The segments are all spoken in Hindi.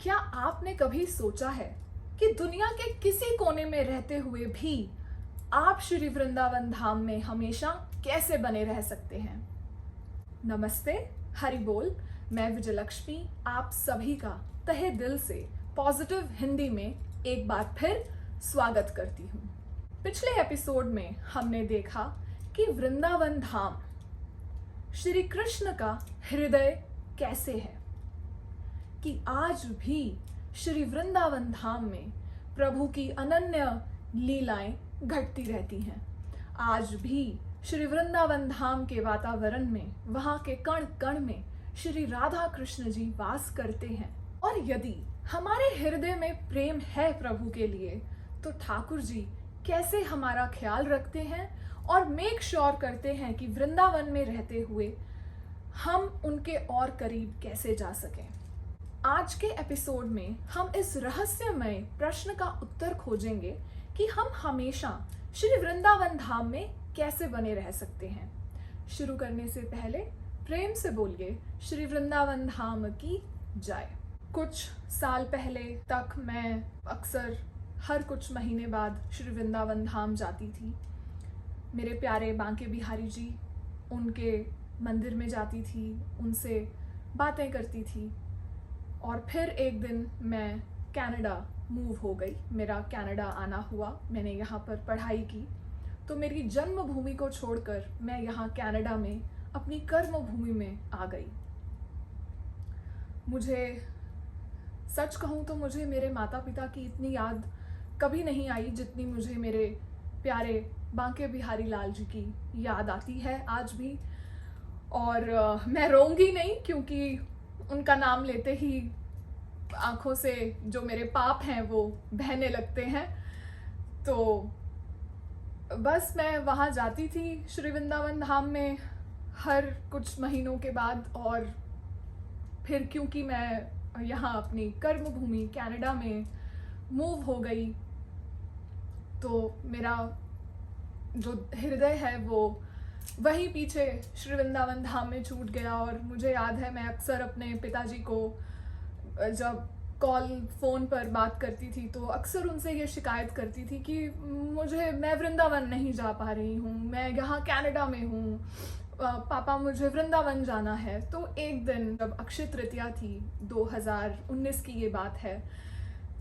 क्या आपने कभी सोचा है कि दुनिया के किसी कोने में रहते हुए भी आप श्री वृंदावन धाम में हमेशा कैसे बने रह सकते हैं? नमस्ते, हरि बोल। मैं विजयलक्ष्मी आप सभी का तहे दिल से पॉजिटिव हिंदी में एक बार फिर स्वागत करती हूँ। पिछले एपिसोड में हमने देखा कि वृंदावन धाम श्री कृष्ण का हृदय कैसे है, कि आज भी श्री वृंदावन धाम में प्रभु की अनन्य लीलाएं घटती रहती हैं। आज भी श्री वृंदावन धाम के वातावरण में, वहाँ के कण कण में श्री राधा कृष्ण जी वास करते हैं। और यदि हमारे हृदय में प्रेम है प्रभु के लिए, तो ठाकुर जी कैसे हमारा ख्याल रखते हैं और मेक श्योर करते हैं कि वृंदावन में रहते हुए हम उनके और करीब कैसे जा सकें। आज के एपिसोड में हम इस रहस्यमय प्रश्न का उत्तर खोजेंगे कि हम हमेशा श्री वृंदावन धाम में कैसे बने रह सकते हैं। शुरू करने से पहले प्रेम से बोलिए श्री वृंदावन धाम की जय। कुछ साल पहले तक मैं अक्सर हर कुछ महीने बाद श्री वृंदावन धाम जाती थी। मेरे प्यारे बांके बिहारी जी, उनके मंदिर में जाती थी, उनसे बातें करती थी। और फिर एक दिन मैं कनाडा मूव हो गई। मेरा कनाडा आना हुआ, मैंने यहाँ पर पढ़ाई की। तो मेरी जन्मभूमि को छोड़कर मैं यहाँ कनाडा में अपनी कर्म भूमि में आ गई। मुझे सच कहूँ तो मुझे मेरे माता पिता की इतनी याद कभी नहीं आई जितनी मुझे मेरे प्यारे बांके बिहारी लाल जी की याद आती है आज भी। और मैं रोऊंगी नहीं, क्योंकि उनका नाम लेते ही आंखों से जो मेरे पाप हैं वो बहने लगते हैं। तो बस मैं वहाँ जाती थी श्री वृंदावन धाम में हर कुछ महीनों के बाद। और फिर क्योंकि मैं यहाँ अपनी कर्म भूमि कनाडा में मूव हो गई, तो मेरा जो हृदय है वो वहीं पीछे श्री वृंदावन धाम में छूट गया। और मुझे याद है, मैं अक्सर अपने पिताजी को जब फ़ोन पर बात करती थी तो अक्सर उनसे ये शिकायत करती थी कि मैं वृंदावन नहीं जा पा रही हूँ, मैं यहाँ कनाडा में हूँ, पापा मुझे वृंदावन जाना है। तो एक दिन जब अक्षय तृतीया थी, 2019 की ये बात है,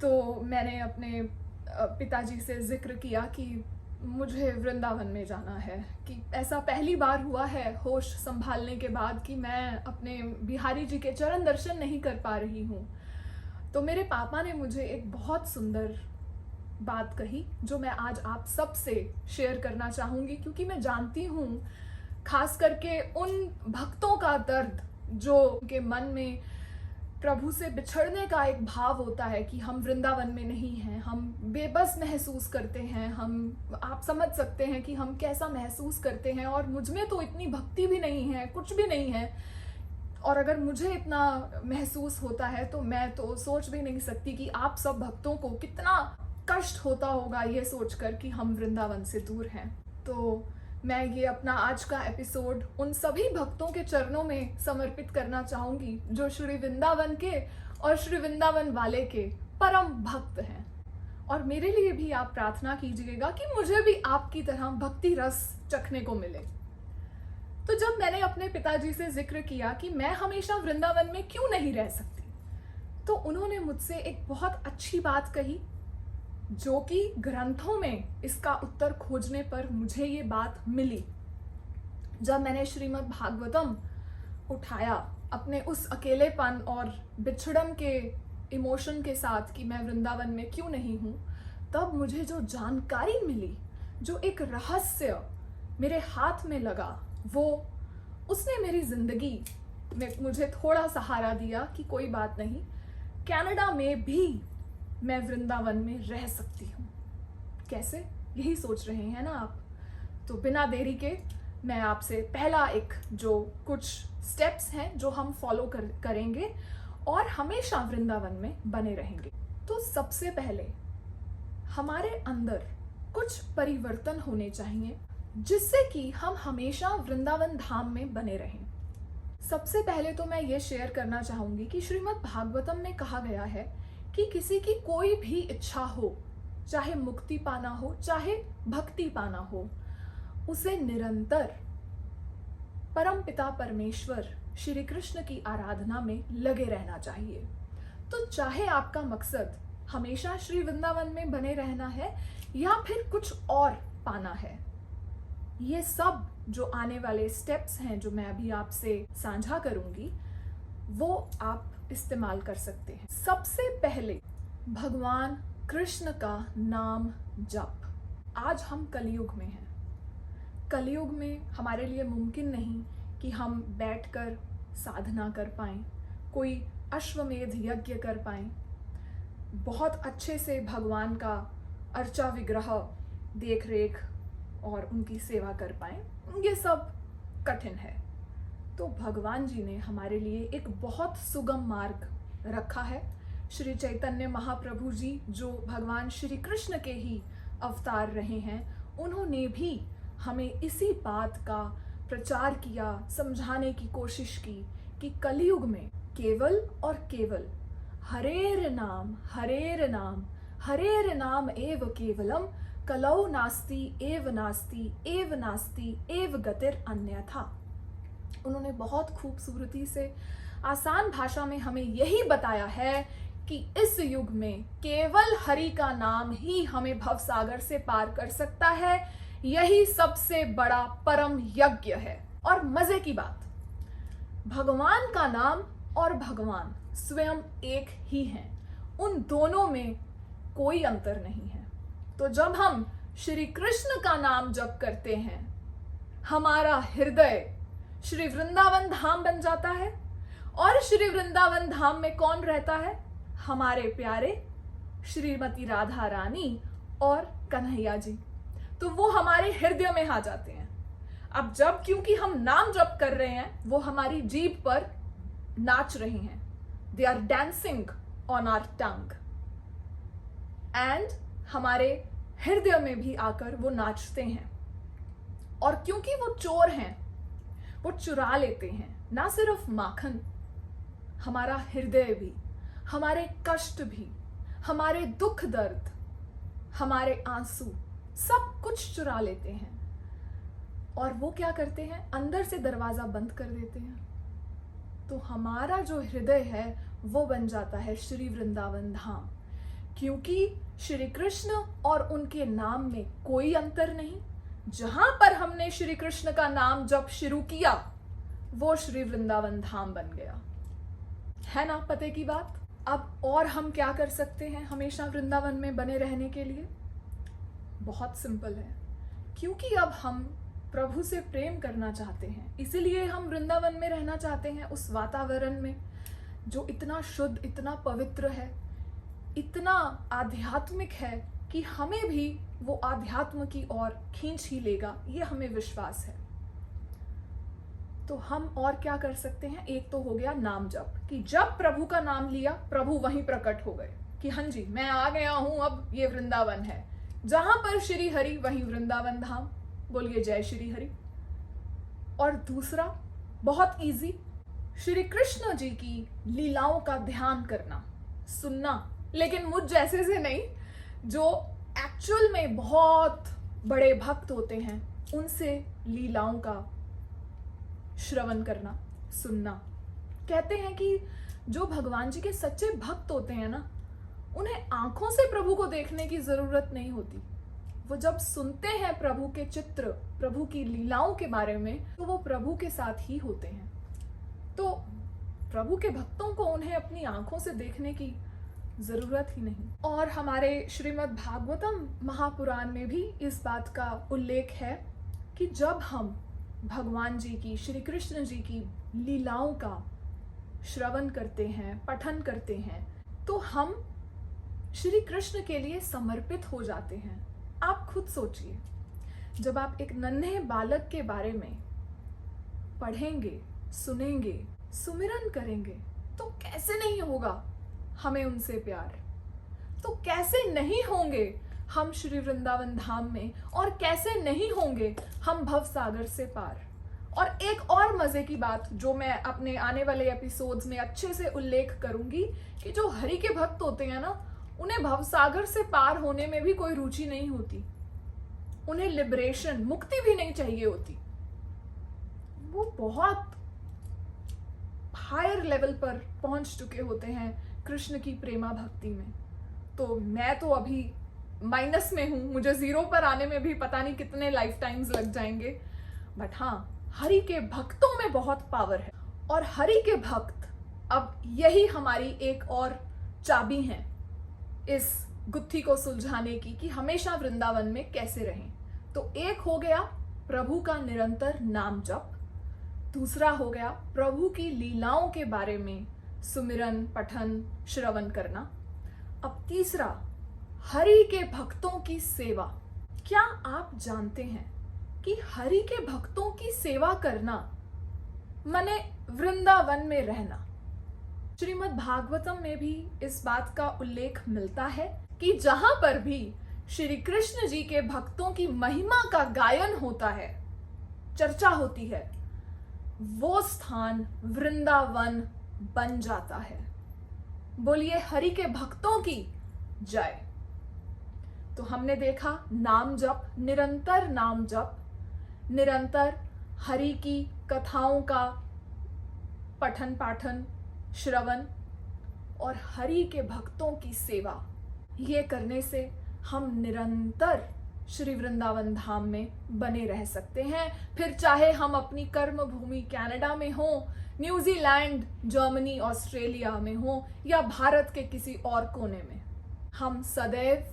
तो मैंने अपने पिताजी से जिक्र किया कि मुझे वृंदावन में जाना है। कि ऐसा पहली बार हुआ है होश संभालने के बाद कि मैं अपने बिहारी जी के चरण दर्शन नहीं कर पा रही हूँ। तो मेरे पापा ने मुझे एक बहुत सुंदर बात कही जो मैं आज आप सब से शेयर करना चाहूँगी, क्योंकि मैं जानती हूँ खास करके उन भक्तों का दर्द जो उनके मन में प्रभु से बिछड़ने का एक भाव होता है कि हम वृंदावन में नहीं हैं, हम बेबस महसूस करते हैं। आप समझ सकते हैं कि हम कैसा महसूस करते हैं। और मुझ में तो इतनी भक्ति भी नहीं है, कुछ भी नहीं है। और अगर मुझे इतना महसूस होता है तो मैं तो सोच भी नहीं सकती कि आप सब भक्तों को कितना कष्ट होता होगा ये सोचकर कि हम वृंदावन से दूर हैं। तो मैं ये अपना आज का एपिसोड उन सभी भक्तों के चरणों में समर्पित करना चाहूँगी जो श्री वृंदावन के और श्री वृंदावन वाले के परम भक्त हैं। और मेरे लिए भी आप प्रार्थना कीजिएगा कि मुझे भी आपकी तरह भक्ति रस चखने को मिले। तो जब मैंने अपने पिताजी से जिक्र किया कि मैं हमेशा वृंदावन में क्यों नहीं रह सकती, तो उन्होंने मुझसे एक बहुत अच्छी बात कही, जो कि ग्रंथों में इसका उत्तर खोजने पर मुझे ये बात मिली। जब मैंने श्रीमद् भागवतम उठाया अपने उस अकेलेपन और बिछड़न के इमोशन के साथ कि मैं वृंदावन में क्यों नहीं हूँ, तब मुझे जो जानकारी मिली, जो एक रहस्य मेरे हाथ में लगा, उसने मेरी जिंदगी में मुझे थोड़ा सहारा दिया कि कोई बात नहीं, कनाडा में भी मैं वृंदावन में रह सकती हूँ। कैसे, यही सोच रहे हैं ना आप? तो बिना देरी के मैं आपसे पहला एक जो कुछ स्टेप्स हैं जो हम फॉलो करेंगे और हमेशा वृंदावन में बने रहेंगे। तो सबसे पहले हमारे अंदर कुछ परिवर्तन होने चाहिए जिससे कि हम हमेशा वृंदावन धाम में बने रहें। सबसे पहले तो मैं ये शेयर करना चाहूंगी कि श्रीमद् भागवतम में कहा गया है कि किसी की कोई भी इच्छा हो, चाहे मुक्ति पाना हो, चाहे भक्ति पाना हो, उसे निरंतर परमपिता परमेश्वर श्री कृष्ण की आराधना में लगे रहना चाहिए। तो चाहे आपका मकसद हमेशा श्री वृंदावन में बने रहना है या फिर कुछ और पाना है, ये सब जो आने वाले स्टेप्स हैं जो मैं अभी आपसे साझा करूंगी वो आप इस्तेमाल कर सकते हैं। सबसे पहले भगवान कृष्ण का नाम जप। आज हम कलयुग में हैं। कलयुग में हमारे लिए मुमकिन नहीं कि हम बैठकर साधना कर पाएं, कोई अश्वमेध यज्ञ कर पाएं, बहुत अच्छे से भगवान का अर्चा विग्रह देख रेख और उनकी सेवा कर पाएं, ये सब कठिन है। तो भगवान जी ने हमारे लिए एक बहुत सुगम मार्ग रखा है। श्री चैतन्य महाप्रभु जी जो भगवान श्री कृष्ण के ही अवतार रहे हैं, उन्होंने भी हमें इसी बात का प्रचार किया, समझाने की कोशिश की कि कलयुग में केवल और केवल हरेर नाम हरेर नाम एव केवलम कलौ नास्ति एव नास्ति एव गतिर अन्यथा। उन्होंने बहुत खूबसूरती से आसान भाषा में हमें यही बताया है कि इस युग में केवल हरि का नाम ही हमें भवसागर से पार कर सकता है। यही सबसे बड़ा परम यज्ञ है। और मजे की बात, भगवान का नाम और भगवान स्वयं एक ही हैं, उन दोनों में कोई अंतर नहीं है। तो जब हम श्री कृष्ण का नाम जप करते हैं, हमारा हृदय श्री वृंदावन धाम बन जाता है। और श्री वृंदावन धाम में कौन रहता है? हमारे प्यारे श्रीमती राधा रानी और कन्हैया जी। तो वो हमारे हृदय में आ जाते हैं। अब जब क्योंकि हम नाम जप कर रहे हैं, वो हमारी जीभ पर नाच रहे हैं। They are dancing on our tongue and हमारे हृदय में भी आकर वो नाचते हैं। और क्योंकि वो चोर हैं, वो चुरा लेते हैं ना सिर्फ माखन, हमारा हृदय भी, हमारे कष्ट भी, हमारे दुख दर्द, हमारे आंसू, सब कुछ चुरा लेते हैं। और वो क्या करते हैं? अंदर से दरवाजा बंद कर देते हैं। तो हमारा जो हृदय है वो बन जाता है श्री वृंदावन धाम, क्योंकि श्री कृष्ण और उनके नाम में कोई अंतर नहीं। जहां पर हमने श्री कृष्ण का नाम जब शुरू किया, वो श्री वृंदावन धाम बन गया। है ना पते की बात? अब और हम क्या कर सकते हैं हमेशा वृंदावन में बने रहने के लिए? बहुत सिंपल है। क्योंकि अब हम प्रभु से प्रेम करना चाहते हैं, इसीलिए हम वृंदावन में रहना चाहते हैं, उस वातावरण में जो इतना शुद्ध, इतना पवित्र है, इतना आध्यात्मिक है कि हमें भी वो आध्यात्म की ओर खींच ही लेगा, ये हमें विश्वास है। तो हम और क्या कर सकते हैं? एक तो हो गया नाम जप, कि जब प्रभु का नाम लिया, प्रभु वहीं प्रकट हो गए कि हाँ जी मैं आ गया हूं, अब ये वृंदावन है। जहां पर श्री हरि वहीं वृंदावन धाम। बोलिए जय श्री हरि। और दूसरा बहुत इजी, श्री कृष्ण जी की लीलाओं का ध्यान करना, सुनना, लेकिन मुझ जैसे से नहीं, जो एक्चुअल में बहुत बड़े भक्त होते हैं, उनसे लीलाओं का श्रवण करना, सुनना। कहते हैं कि जो भगवान जी के सच्चे भक्त होते हैं ना, उन्हें आंखों से प्रभु को देखने की जरूरत नहीं होती। वो जब सुनते हैं प्रभु के चित्र, प्रभु की लीलाओं के बारे में, तो वो प्रभु के साथ ही होते हैं। तो प्रभु के भक्तों को उन्हें अपनी आंखों से देखने की जरूरत ही नहीं। और हमारे श्रीमद् भागवतम महापुराण में भी इस बात का उल्लेख है कि जब हम भगवान जी की, श्री कृष्ण जी की लीलाओं का श्रवण करते हैं, पठन करते हैं, तो हम श्री कृष्ण के लिए समर्पित हो जाते हैं। आप खुद सोचिए, जब आप एक नन्हे बालक के बारे में पढ़ेंगे, सुनेंगे, सुमिरन करेंगे, तो कैसे नहीं होगा हमें उनसे प्यार? तो कैसे नहीं होंगे हम श्री वृंदावन धाम में, और कैसे नहीं होंगे हम भव सागर से पार? और एक और मजे की बात जो मैं अपने आने वाले एपिसोड्स में अच्छे से उल्लेख करूंगी कि जो हरि के भक्त होते हैं ना, उन्हें भवसागर से पार होने में भी कोई रुचि नहीं होती, उन्हें लिबरेशन, मुक्ति भी नहीं चाहिए होती। वो बहुत हायर लेवल पर पहुंच चुके होते हैं कृष्ण की प्रेमा भक्ति में। तो मैं तो अभी माइनस में हूं, मुझे जीरो पर आने में भी पता नहीं कितने लाइफ टाइम्स लग जाएंगे। बट हाँ, हरि के भक्तों में बहुत पावर है, और हरि के भक्त अब यही हमारी एक और चाबी है इस गुत्थी को सुलझाने की कि हमेशा वृंदावन में कैसे रहें। तो एक हो गया प्रभु का निरंतर नाम जप, दूसरा हो गया प्रभु की लीलाओं के बारे में सुमिरन, पठन, श्रवण करना। अब तीसरा, हरि के भक्तों की सेवा। क्या आप जानते हैं कि हरि के भक्तों की सेवा करना माने वृंदावन में रहना? श्रीमद् भागवतम में भी इस बात का उल्लेख मिलता है कि जहां पर भी श्री कृष्ण जी के भक्तों की महिमा का गायन होता है, चर्चा होती है, वो स्थान वृंदावन बन जाता है। बोलिए हरि के भक्तों की जय। तो हमने देखा नाम जप, निरंतर नाम जप, निरंतर हरि की कथाओं का पठन पाठन, श्रवण, और हरि के भक्तों की सेवा। ये करने से हम निरंतर श्री वृंदावन धाम में बने रह सकते हैं। फिर चाहे हम अपनी कर्म भूमि कनाडा में हो, न्यूजीलैंड, जर्मनी, ऑस्ट्रेलिया में हो, या भारत के किसी और कोने में, हम सदैव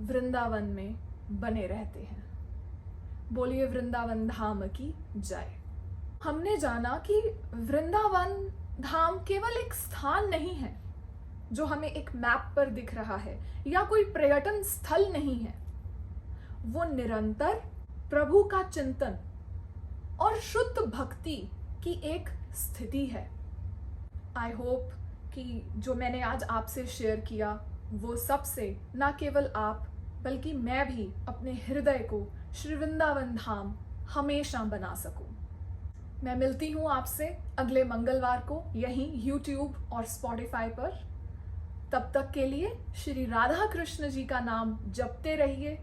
वृंदावन में बने रहते हैं। बोलिए वृंदावन धाम की जय। हमने जाना कि वृंदावन धाम केवल एक स्थान नहीं है जो हमें एक मैप पर दिख रहा है, या कोई पर्यटन स्थल नहीं है। वो निरंतर प्रभु का चिंतन और शुद्ध भक्ति की एक स्थिति है। आई होप कि जो मैंने आज आपसे शेयर किया वो सबसे ना केवल आप बल्कि मैं भी अपने हृदय को श्री वृंदावन धाम हमेशा बना सकूं। मैं मिलती हूं आपसे अगले मंगलवार को यहीं YouTube और Spotify पर। तब तक के लिए श्री राधा कृष्ण जी का नाम जपते रहिए,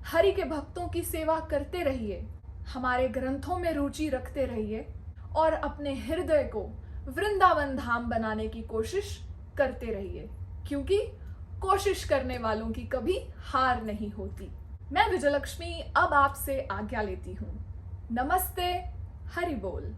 हरि के भक्तों की सेवा करते रहिए, हमारे ग्रंथों में रुचि रखते रहिए, और अपने हृदय को वृंदावन धाम बनाने की कोशिश करते रहिए, क्योंकि कोशिश करने वालों की कभी हार नहीं होती। मैं विजयलक्ष्मी अब आपसे आज्ञा लेती हूँ। नमस्ते, हरि बोल।